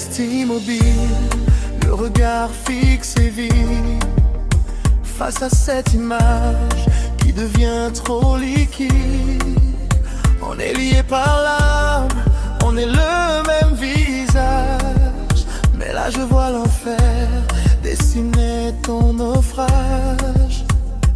reste immobile, le regard fixe et vide, face à cette image qui devient trop liquide. On est lié par l'âme, on est le même visage, mais là je vois l'enfer dessiner ton naufrage.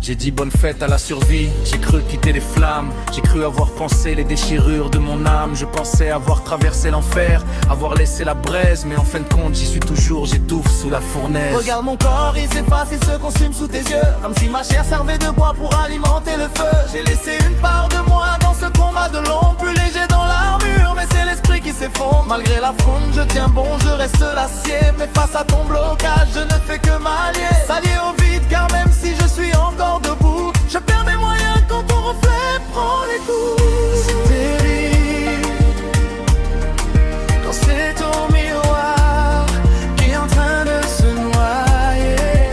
J'ai dit bonne fête à la survie, j'ai cru quitter les flammes, j'ai cru avoir pensé les déchirures de mon âme. Je pensais avoir traversé l'enfer, avoir laissé la braise, mais en fin de compte j'y suis toujours, j'étouffe sous la fournaise. Regarde mon corps, il s'efface, il se consume sous tes yeux, comme si ma chair servait de bois pour alimenter le feu. J'ai laissé une part de moi dans ce combat de l'ombre, plus léger dans l'armure, mais c'est l'esprit qui s'effondre. Malgré la fronde, je tiens bon, je reste l'acier, mais face à ton blocage, je ne fais que m'allier. S'allier au vide, car même si je suis encore debout, je perds mes moyens quand ton reflet prend les coups. C'est terrible quand c'est ton miroir qui est en train de se noyer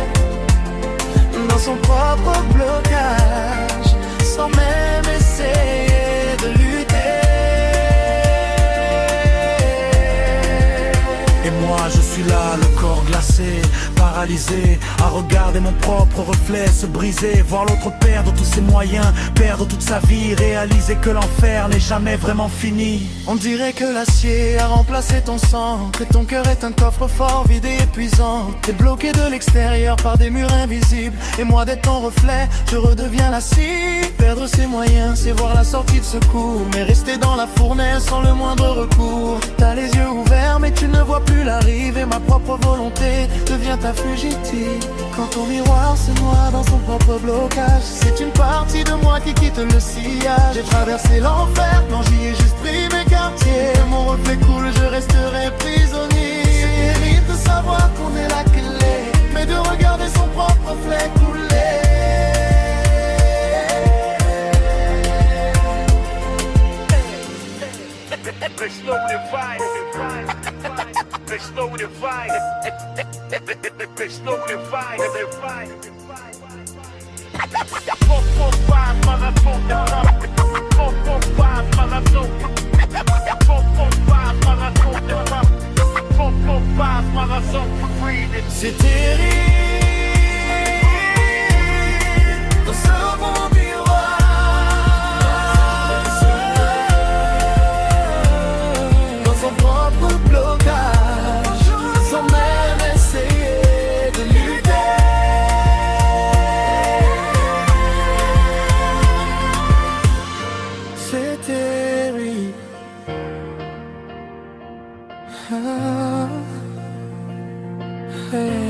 dans son propre blocage, sans même essayer de lutter. Et moi je suis là, le corps glacé, paralysé, à regarder mon propre reflet se briser, voir l'autre perdre tous ses moyens, perdre toute sa vie, réaliser que l'enfer n'est jamais vraiment fini. On dirait que l'acier a remplacé ton sang, que ton cœur est un coffre-fort vide et épuisant. T'es bloqué de l'extérieur par des murs invisibles, et moi d'être ton reflet, je redeviens la cible. Perdre ses moyens, c'est voir la sortie de secours, mais rester dans la fournaise sans le moindre recours. T'as les yeux ouverts mais tu ne vois plus la rive, et ma propre volonté devient ta fugitive. Quand ton miroir se noie dans son propre blocage, c'est une partie de moi qui quitte le sillage. J'ai traversé l'enfer, non j'y ai juste pris mes quartiers. Mon reflet coule, je resterai prisonnier. C'est terrible de savoir qu'on est la clé, mais de regarder son propre reflet couler. There's no divide. There's no divide. There's no divide. C'est terrible dans ce bon miroir, dans son propre blocage, sans même essayer de lutter. C'est terrible. Ah, hey.